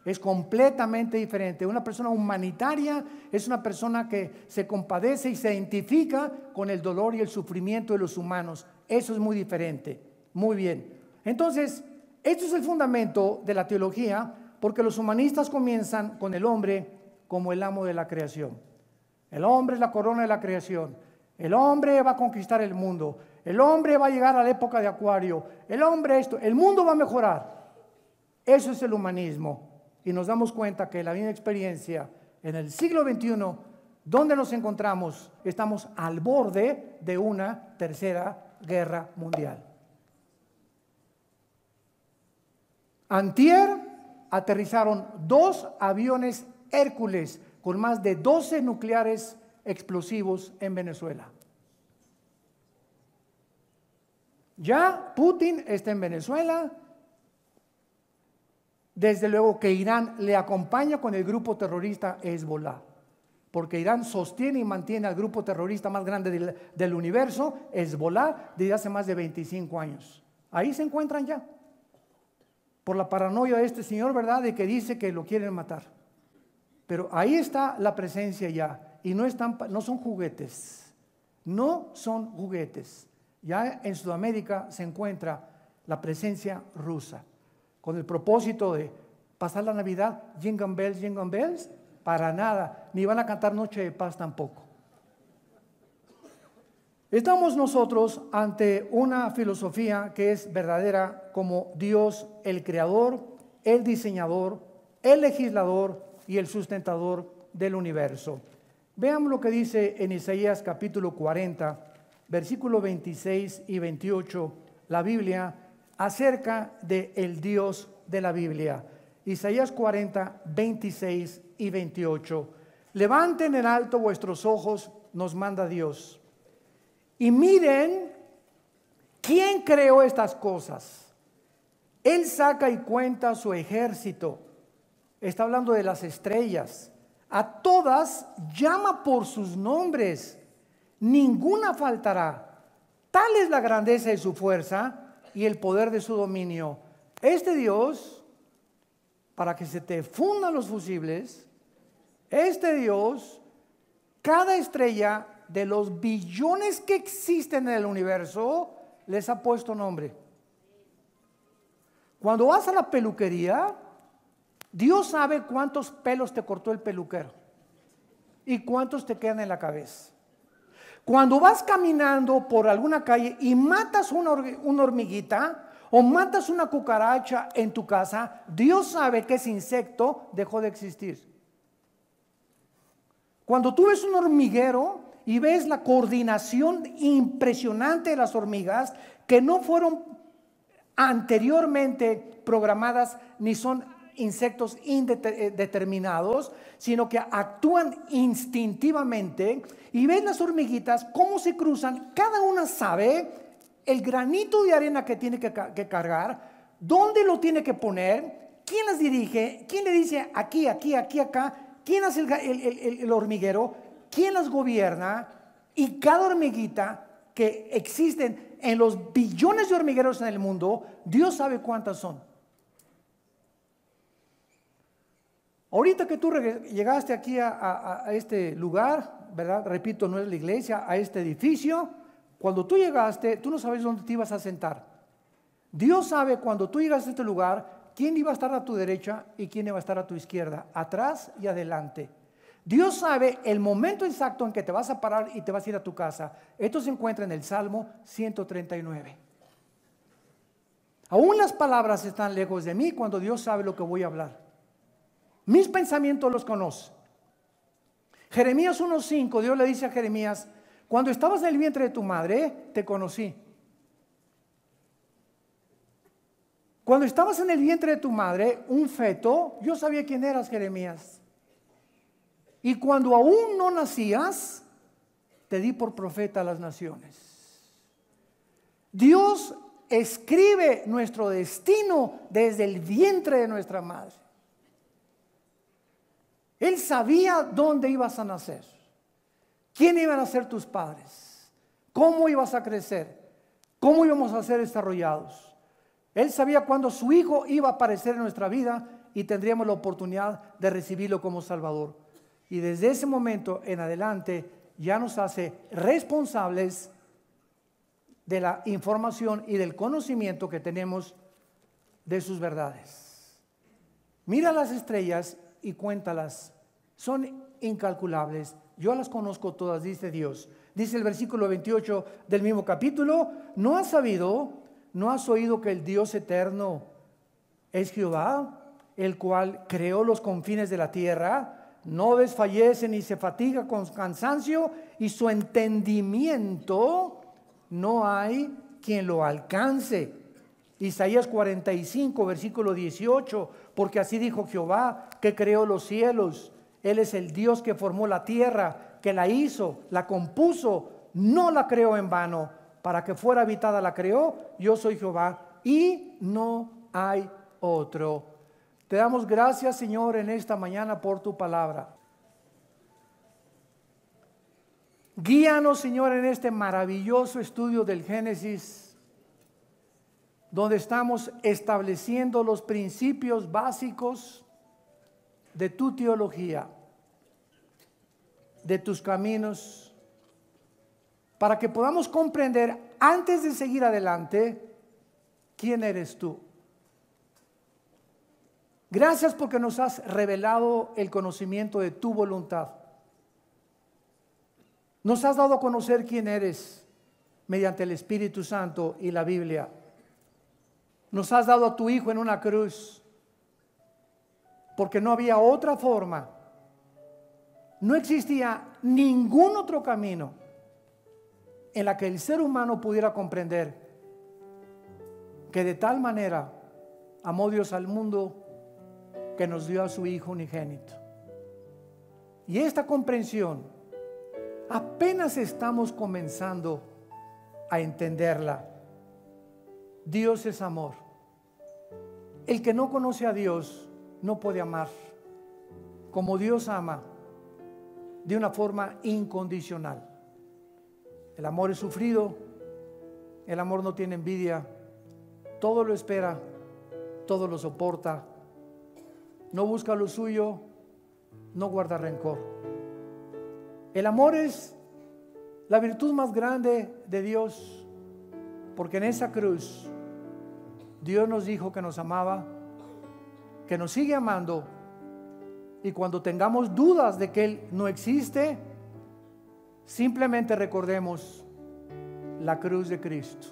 Es completamente diferente. Una persona humanitaria es una persona que se compadece y se identifica con el dolor y el sufrimiento de los humanos. Eso es muy diferente. Muy bien. Entonces, esto es el fundamento de la teología, porque los humanistas comienzan con el hombre como el amo de la creación. El hombre es la corona de la creación. El hombre va a conquistar el mundo. El hombre va a llegar a la época de Acuario. El hombre esto, el mundo va a mejorar. Eso es el humanismo. Y nos damos cuenta que la misma experiencia en el siglo XXI, donde nos encontramos, estamos al borde de una tercera guerra mundial. Antier aterrizaron 2 aviones Hércules con más de 12 nucleares explosivos en Venezuela. Ya Putin está en Venezuela, Desde luego que Irán le acompaña con el grupo terrorista Hezbollah, porque Irán sostiene y mantiene al grupo terrorista más grande del universo, Hezbollah, desde hace más de 25 años. Ahí se encuentran ya, por la paranoia de este señor, ¿verdad?, de que dice que lo quieren matar. Pero ahí está la presencia ya, y no son juguetes, no son juguetes. Ya en Sudamérica se encuentra la presencia rusa, con el propósito de pasar la Navidad, jingle bells, para nada, ni van a cantar Noche de Paz tampoco. Estamos nosotros ante una filosofía que es verdadera como Dios, el creador, el diseñador, el legislador y el sustentador del universo. Veamos lo que dice en Isaías capítulo 40, versículos 26 y 28, la Biblia, acerca del Dios de la Biblia. Isaías 40, 26 y 28. Levanten en alto vuestros ojos, nos manda Dios, y miren quién creó estas cosas. Él saca y cuenta su ejército. Está hablando de las estrellas. A todas llama por sus nombres. Ninguna faltará. Tal es la grandeza de su fuerza y el poder de su dominio. Este Dios, para que se te fundan los fusibles, este Dios, cada estrella de los billones que existen en el universo, les ha puesto nombre. Cuando vas a la peluquería, Dios sabe cuántos pelos te cortó el peluquero y cuántos te quedan en la cabeza. Cuando vas caminando por alguna calle y matas una hormiguita o matas una cucaracha en tu casa, Dios sabe que ese insecto dejó de existir. Cuando tú ves un hormiguero y ves la coordinación impresionante de las hormigas que no fueron anteriormente programadas ni son insectos indeterminados, sino que actúan instintivamente, y ves las hormiguitas cómo se cruzan, cada una sabe el granito de arena que tiene que cargar, dónde lo tiene que poner, quién las dirige, quién le dice aquí, aquí, aquí, acá, quién hace el hormiguero, quién las gobierna, y cada hormiguita que existen en los billones de hormigueros en el mundo, Dios sabe cuántas son. Ahorita que tú llegaste aquí a este lugar, ¿verdad? Repito, no es la iglesia, a este edificio. Cuando tú llegaste, tú no sabes dónde te ibas a sentar. Dios sabe cuando tú llegas a este lugar, quién iba a estar a tu derecha y quién iba a estar a tu izquierda, atrás y adelante. Dios sabe el momento exacto en que te vas a parar y te vas a ir a tu casa. Esto se encuentra en el Salmo 139. Aún las palabras están lejos de mí cuando Dios sabe lo que voy a hablar. Mis pensamientos los conoce. Jeremías 1:5, Dios le dice a Jeremías: cuando estabas en el vientre de tu madre, te conocí. Cuando estabas en el vientre de tu madre, un feto, yo sabía quién eras, Jeremías. Y cuando aún no nacías, te di por profeta a las naciones. Dios escribe nuestro destino desde el vientre de nuestra madre. Él sabía dónde ibas a nacer, quién iban a ser tus padres, cómo ibas a crecer, cómo íbamos a ser desarrollados. Él sabía cuándo su hijo iba a aparecer en nuestra vida y tendríamos la oportunidad de recibirlo como Salvador. Y desde ese momento en adelante ya nos hace responsables de la información y del conocimiento que tenemos de sus verdades. Mira las estrellas y cuéntalas, son incalculables, yo las conozco todas, dice Dios. Dice el versículo 28 del mismo capítulo: ¿no has sabido, no has oído que el Dios eterno es Jehová, el cual creó los confines de la tierra? No desfallece ni se fatiga con cansancio, y su entendimiento no hay quien lo alcance. Isaías 45, versículo 18, porque así dijo Jehová, que creó los cielos. Él es el Dios que formó la tierra, que la hizo, la compuso, no la creó en vano. Para que fuera habitada la creó. Yo soy Jehová y no hay otro. Te damos gracias, Señor, en esta mañana por tu palabra. Guíanos, Señor, en este maravilloso estudio del Génesis, donde estamos estableciendo los principios básicos de tu teología, de tus caminos, para que podamos comprender, antes de seguir adelante, quién eres tú. Gracias porque nos has revelado el conocimiento de tu voluntad. Nos has dado a conocer quién eres mediante el Espíritu Santo y la Biblia. Nos has dado a tu Hijo en una cruz, porque no había otra forma. No existía ningún otro camino en la que el ser humano pudiera comprender que de tal manera amó Dios al mundo que nos dio a su Hijo unigénito. Y esta comprensión apenas estamos comenzando a entenderla. Dios es amor. El que no conoce a Dios no puede amar como Dios ama, de una forma incondicional. El amor es sufrido, el amor no tiene envidia, todo lo espera, todo lo soporta, no busca lo suyo, no guarda rencor. El amor es la virtud más grande de Dios, porque en esa cruz Dios nos dijo que nos amaba, que nos sigue amando, y cuando tengamos dudas de que Él no existe, simplemente recordemos la cruz de Cristo,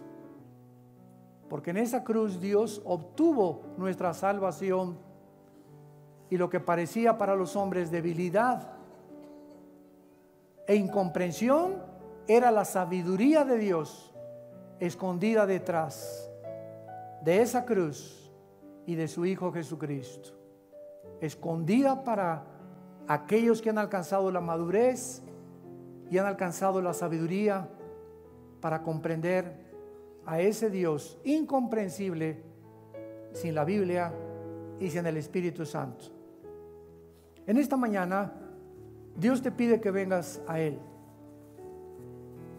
porque en esa cruz Dios obtuvo nuestra salvación, y lo que parecía para los hombres debilidad e incomprensión era la sabiduría de Dios escondida detrás de esa cruz y de su Hijo Jesucristo, escondida para aquellos que han alcanzado la madurez y han alcanzado la sabiduría para comprender a ese Dios incomprensible sin la Biblia y sin el Espíritu Santo. En esta mañana Dios te pide que vengas a Él.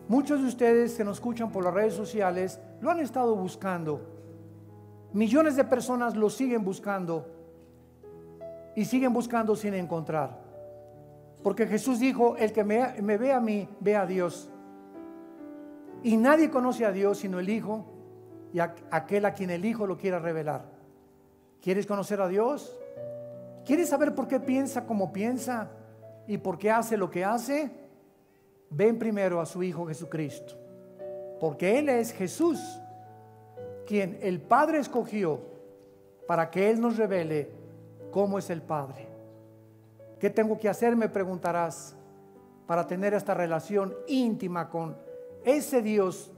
Muchos de ustedes que nos escuchan por las redes sociales lo han estado buscando. Millones de personas lo siguen buscando y siguen buscando sin encontrar. Porque Jesús dijo: el que me ve a mí, ve a Dios. Y nadie conoce a Dios sino el Hijo y aquel a quien el Hijo lo quiera revelar. ¿Quieres conocer a Dios? ¿Quieres saber por qué piensa como piensa y por qué hace lo que hace? Ven primero a su Hijo Jesucristo, porque Él es Jesús, quien el Padre escogió para que Él nos revele cómo es el Padre. ¿Qué tengo que hacer?, me preguntarás, para tener esta relación íntima con ese Dios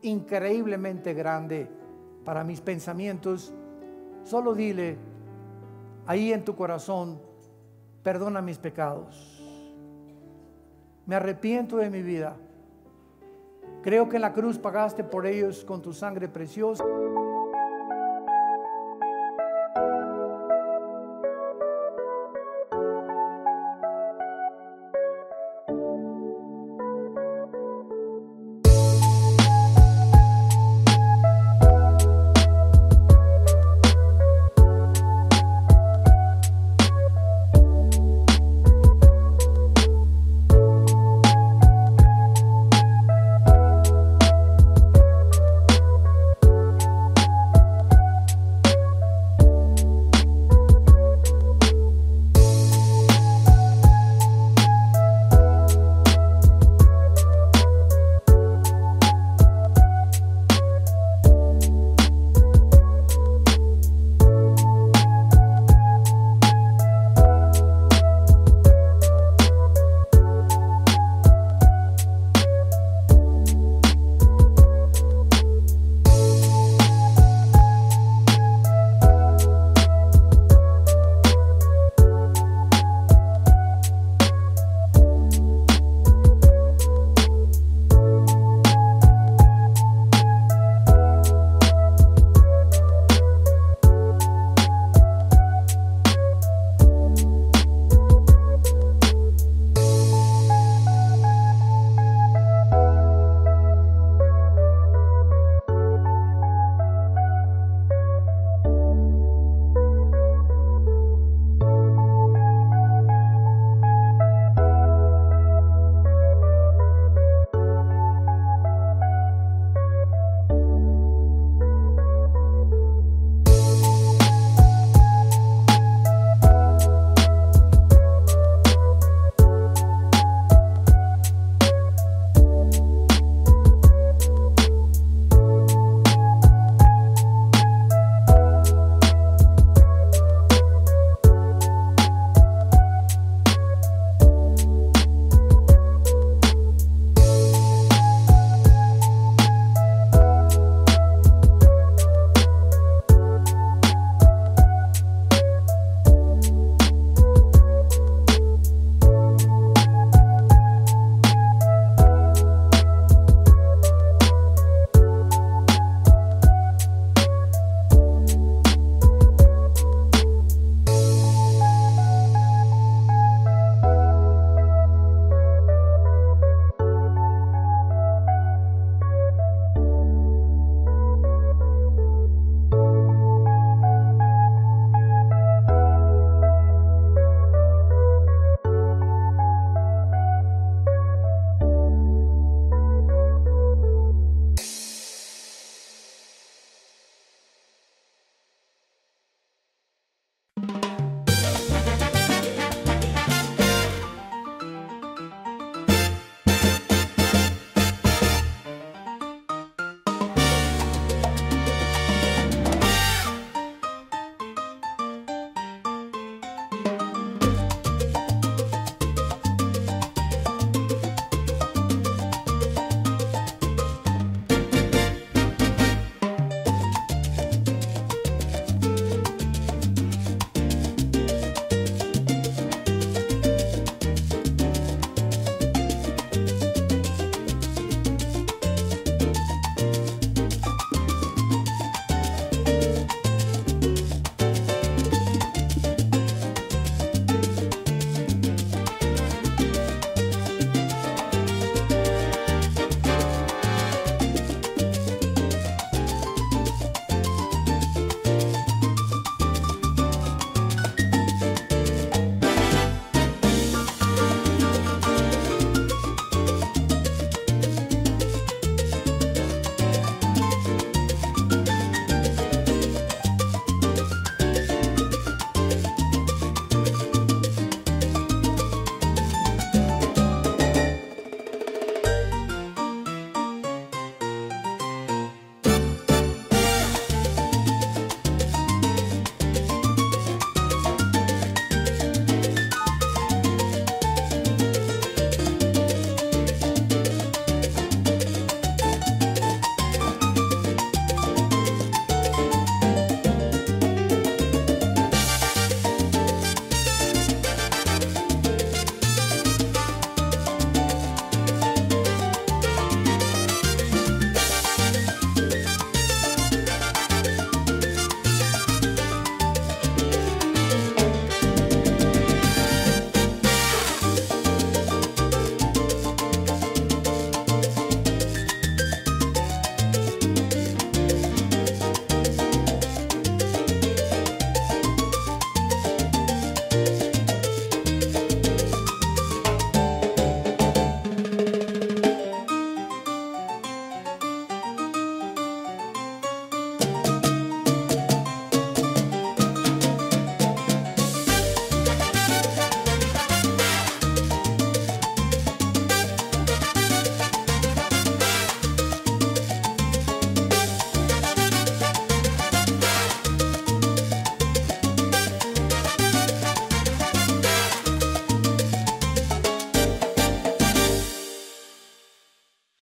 increíblemente grande para mis pensamientos. Solo dile ahí en tu corazón: perdona mis pecados, me arrepiento de mi vida, creo que en la cruz pagaste por ellos con tu sangre preciosa.